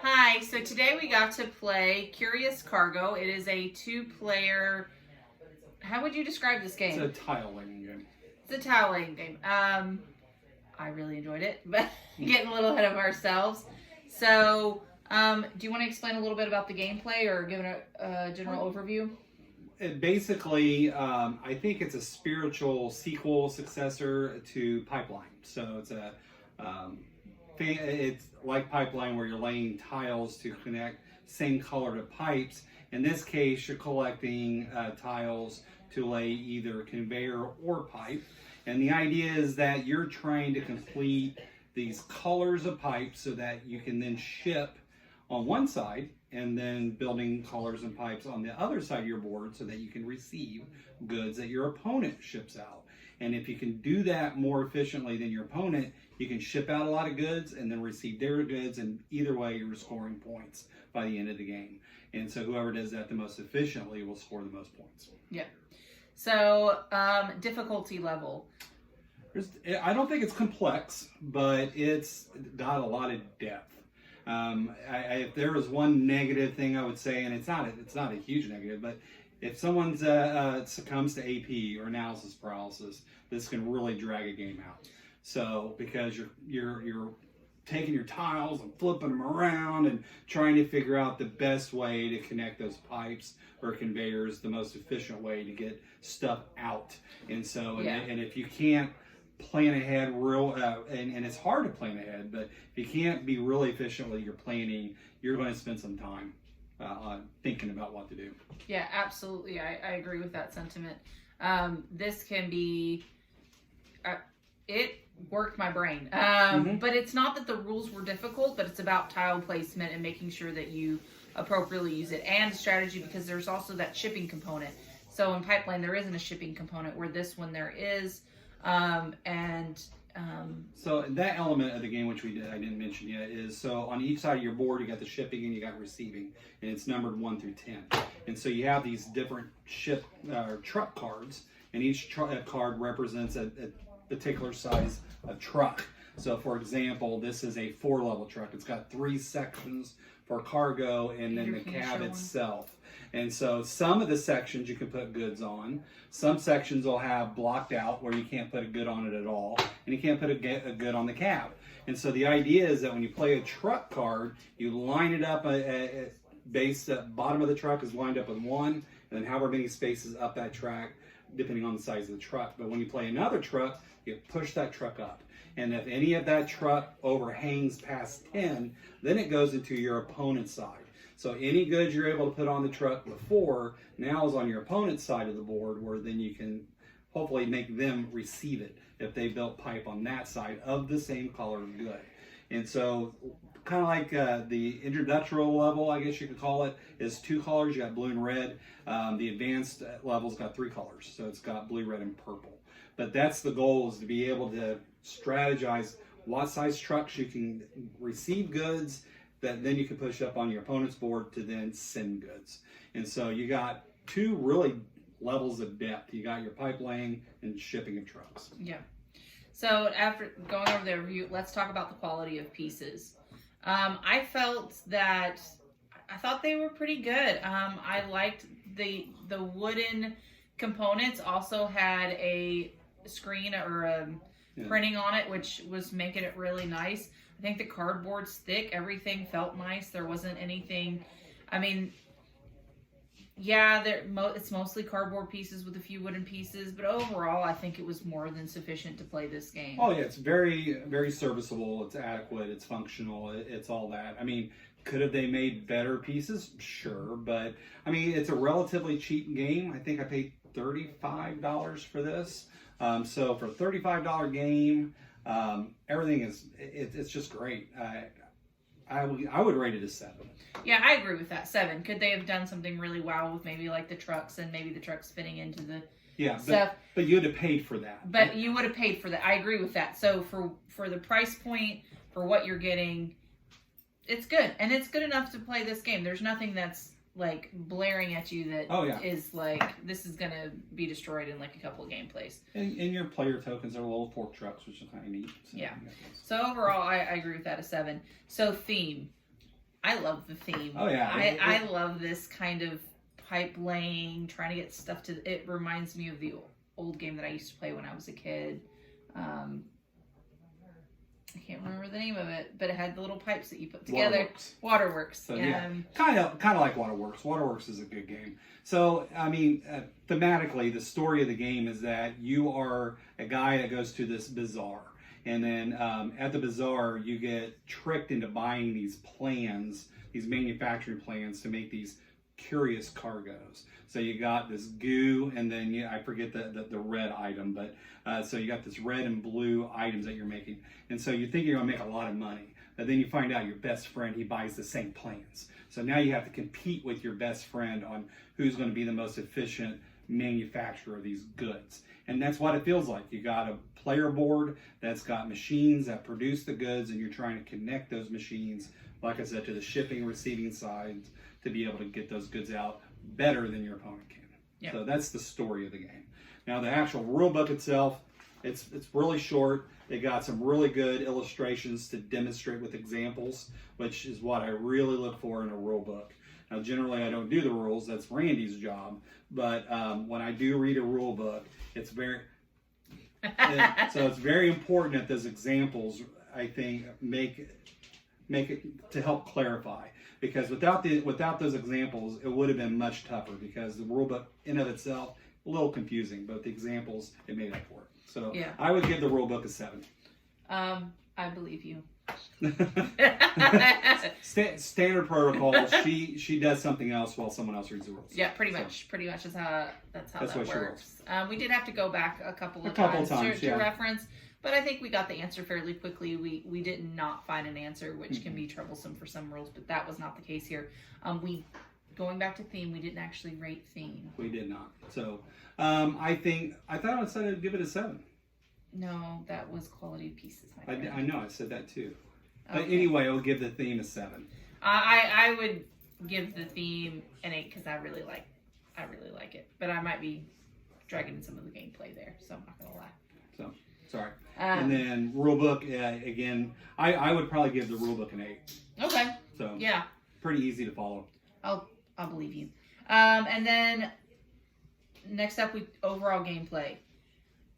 Hi, so today we got to play Curious Cargo. It is a two-player, how would you describe this game? It's a tile-laying game. It's a tile-laying game. I really enjoyed it, but getting a little ahead of ourselves. So, do you want to explain a little bit about the gameplay or give it a general overview? Basically, I think it's a spiritual sequel successor to Pipeline. So it's like Pipeline where you're laying tiles to connect same color to pipes. In this case, you're collecting tiles to lay either conveyor or pipe. And the idea is that you're trying to complete these colors of pipes so that you can then ship on one side, and then building colors and pipes on the other side of your board so that you can receive goods that your opponent ships out. And if you can do that more efficiently than your opponent, you can ship out a lot of goods and then receive their goods, and either way you're scoring points by the end of the game. And so whoever does that the most efficiently will score the most points. Yeah. So, difficulty level. I don't think it's complex, but it's got a lot of depth. If there was one negative thing I would say, and it's not a huge negative, but if someone succumbs to AP or analysis paralysis, this can really drag a game out. So because you're taking your tiles and flipping them around and trying to figure out the best way to connect those pipes or conveyors, the most efficient way to get stuff out. And so, and if you can't plan ahead and it's hard to plan ahead, but if you can't be really efficient with your planning, you're going to spend some time thinking about what to do. Yeah, absolutely. I agree with that sentiment. This can be, it worked my brain. But it's not that the rules were difficult, but it's about tile placement and making sure that you appropriately use it, and strategy, because there's also that shipping component. So in Pipeline, there isn't a shipping component, where this one there is. So that element of the game, which I didn't mention yet, is so on each side of your board you got the shipping and you got receiving, and it's numbered 1 through 10. And so you have these different truck cards, and each card represents a particular size of truck. So for example, this is a 4-level truck. It's got 3 sections for cargo and then the cab itself. And so some of the sections you can put goods on. Some sections will have blocked out where you can't put a good on it at all, and you can't put a good on the cab. And so the idea is that when you play a truck card, you line it up bottom of the truck is lined up with 1, and then however many spaces up that track, depending on the size of the truck. But when you play another truck, you push that truck up. And if any of that truck overhangs past 10, then it goes into your opponent's side. So any goods you're able to put on the truck before now is on your opponent's side of the board, where then you can hopefully make them receive it if they built pipe on that side of the same color of good. And so kind of like the introductory level, I guess you could call it, is 2 colors. You got blue and red. The advanced level's got 3 colors. So it's got blue, red, and purple. But that's the goal, is to be able to strategize what size trucks you can receive goods that then you can push up on your opponent's board to then send goods. And so you got 2 really levels of depth. You got your pipe laying and shipping of trucks. Yeah. So after going over the review, let's talk about the quality of pieces. I thought they were pretty good. I liked the wooden components also had a screen or a printing on it, which was making it really nice. I think the cardboard's thick. Everything felt nice. There wasn't anything. I mean, yeah, it's mostly cardboard pieces with a few wooden pieces, but overall, I think it was more than sufficient to play this game. Oh yeah, it's very, very serviceable. It's adequate. It's functional. It's all that. I mean, could have they made better pieces? Sure, but I mean, it's a relatively cheap game. I think I paid $35 for this. So for a $35 game, everything it's just great. I would rate it a 7. Yeah, I agree with that. 7. Could they have done something really wow with maybe like the trucks, and maybe the trucks fitting into the stuff? But you would have paid for that. But you would have paid for that. I agree with that. So for the price point, for what you're getting, it's good, and it's good enough to play this game. There's nothing that's like blaring at you that is like, this is gonna be destroyed in like a couple of gameplays. And your player tokens are little fork trucks, which is kind of neat. So, yeah. So overall, I agree with that, a 7. So theme. I love the theme. Oh yeah, I love this kind of pipe laying, trying to get stuff to. It reminds me of the old game that I used to play when I was a kid. I can't remember the name of it, but it had the little pipes that you put together. Waterworks. So, yeah, kind of like Waterworks. Waterworks is a good game. So, I mean, thematically, the story of the game is that you are a guy that goes to this bazaar. And then at the bazaar, you get tricked into buying these plans, these manufacturing plans to make these curious cargoes. So you got this goo, and then I forget the red item, but so you got this red and blue items that you're making. And so you think you're going to make a lot of money, but then you find out your best friend, he buys the same plans. So now you have to compete with your best friend on who's going to be the most efficient manufacturer of these goods. And that's what it feels like. You got a player board that's got machines that produce the goods, and you're trying to connect those machines, like I said, to the shipping and receiving side to be able to get those goods out better than your opponent can. Yep. So that's the story of the game. Now the actual rule book itself, it's really short. It got some really good illustrations to demonstrate with examples, which is what I really look for in a rule book. Now generally I don't do the rules, that's Randy's job, but when I do read a rule book, it's very it's very important that those examples, I think, make it to help clarify. Because without those examples, it would have been much tougher, because the rule book in of itself, a little confusing, but the examples, it made up for it. So yeah. I would give the rule book a 7. I believe you. Standard protocol. She does something else while someone else reads the rules. Yeah, pretty much is how that works. We did have to go back a couple of times to reference, but I think we got the answer fairly quickly. We did not find an answer, which can be troublesome for some rules, but that was not the case here. Going back to theme, we didn't actually rate theme. We did not. So I thought I said I'd give it a 7. No, that was quality pieces, my friend. I know, I said that too. Okay. But anyway, I'll give the theme a 7. I would give the theme an 8 because I really like it. But I might be dragging some of the gameplay there, so I'm not gonna lie. So sorry. And then rulebook, again, I would probably give the rulebook an 8. Okay. So yeah, pretty easy to follow. I'll believe you. And then next up, overall gameplay.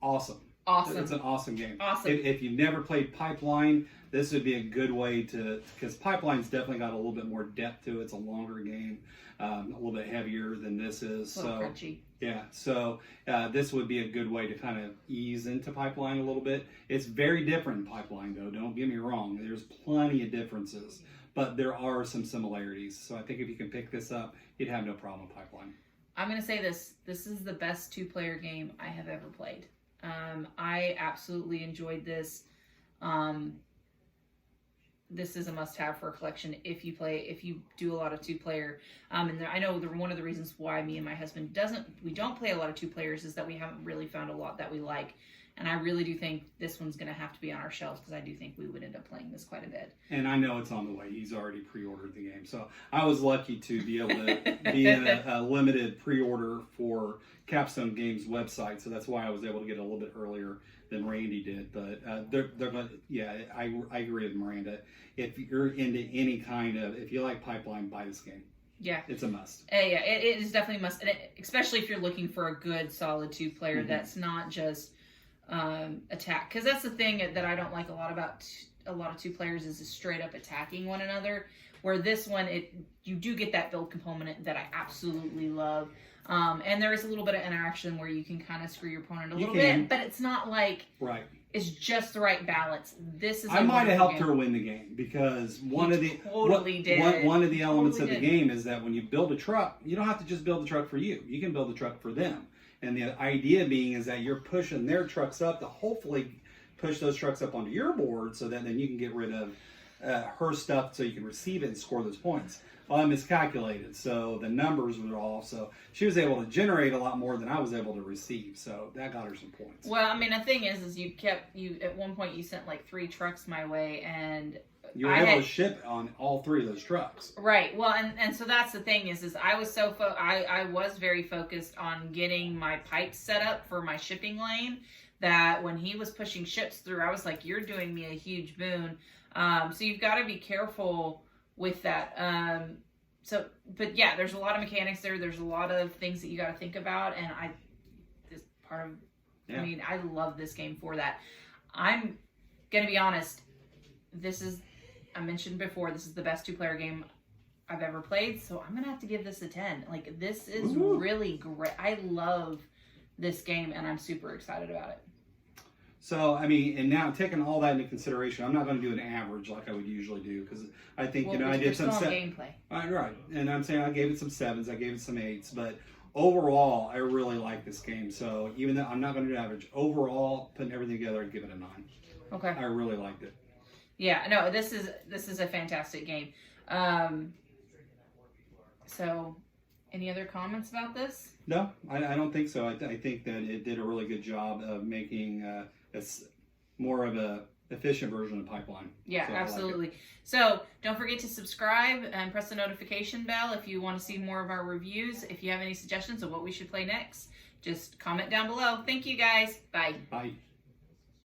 Awesome. It's an awesome game. Awesome. If you've never played Pipeline, this would be a good way to, because Pipeline's definitely got a little bit more depth to it. It's a longer game, a little bit heavier than this is. A little crunchy. Yeah, so this would be a good way to kind of ease into Pipeline a little bit. It's very different in Pipeline, though. Don't get me wrong. There's plenty of differences, but there are some similarities. So I think if you can pick this up, you'd have no problem with Pipeline. I'm going to say this. This is the best 2-player game I have ever played. I absolutely enjoyed this. This is a must-have for a collection if you do a lot of 2-player. And I know one of the reasons why me and my husband don't play a lot of 2 players is that we haven't really found a lot that we like. And I really do think this one's going to have to be on our shelves because I do think we would end up playing this quite a bit. And I know it's on the way. He's already pre-ordered the game. So I was lucky to be able to be in a limited pre-order for Capstone Games website. So that's why I was able to get a little bit earlier than Randy did. But I agree with Miranda. If you're into any kind of, if you like Pipeline, buy this game. Yeah. It's a must. Yeah, it is definitely a must. And especially if you're looking for a good, solid 2-player that's not just attack, because that's the thing that I don't like a lot about a lot of 2-players is straight up attacking one another, where this one you do get that build component that I absolutely love, and there is a little bit of interaction where you can kind of screw your opponent a little bit, but it's not like it's just the right balance. This is I might have helped her win the game because one of the elements of the game is that when you build a truck, you don't have to just build the truck for you can build the truck for them. And the idea being is that you're pushing their trucks up to hopefully push those trucks up onto your board so that then you can get rid of her stuff so you can receive it and score those points. Well, I miscalculated, so the numbers were off. So she was able to generate a lot more than I was able to receive. So that got her some points. Well, I mean, the thing is you at one point you sent like 3 trucks my way, and you were able to ship on all 3 of those trucks. Right. Well, and so that's the thing is I was I was very focused on getting my pipes set up for my shipping lane that when he was pushing ships through, I was like, you're doing me a huge boon. So you've got to be careful with that. But yeah, there's a lot of mechanics there. There's a lot of things that you got to think about, and I mean, I love this game for that. I'm gonna be honest. I mentioned before, this is the best 2-player game I've ever played, so I'm gonna have to give this a 10. Like, this is really great. I love this game, and I'm super excited about it. So, I mean, and now taking all that into consideration, I'm not going to do an average like I would usually do, because I think, I did some gameplay. Right, and I'm saying I gave it some 7s, I gave it some 8s, but overall, I really like this game. So, even though I'm not going to do average, overall, putting everything together, I'd give it a 9. Okay. I really liked it. Yeah, no, this is a fantastic game. So, any other comments about this? No, I don't think so. I think that it did a really good job of making more of a efficient version of Pipeline. Yeah, so absolutely. So don't forget to subscribe and press the notification bell if you want to see more of our reviews. If you have any suggestions of what we should play next, just comment down below. Thank you, guys. Bye. Bye.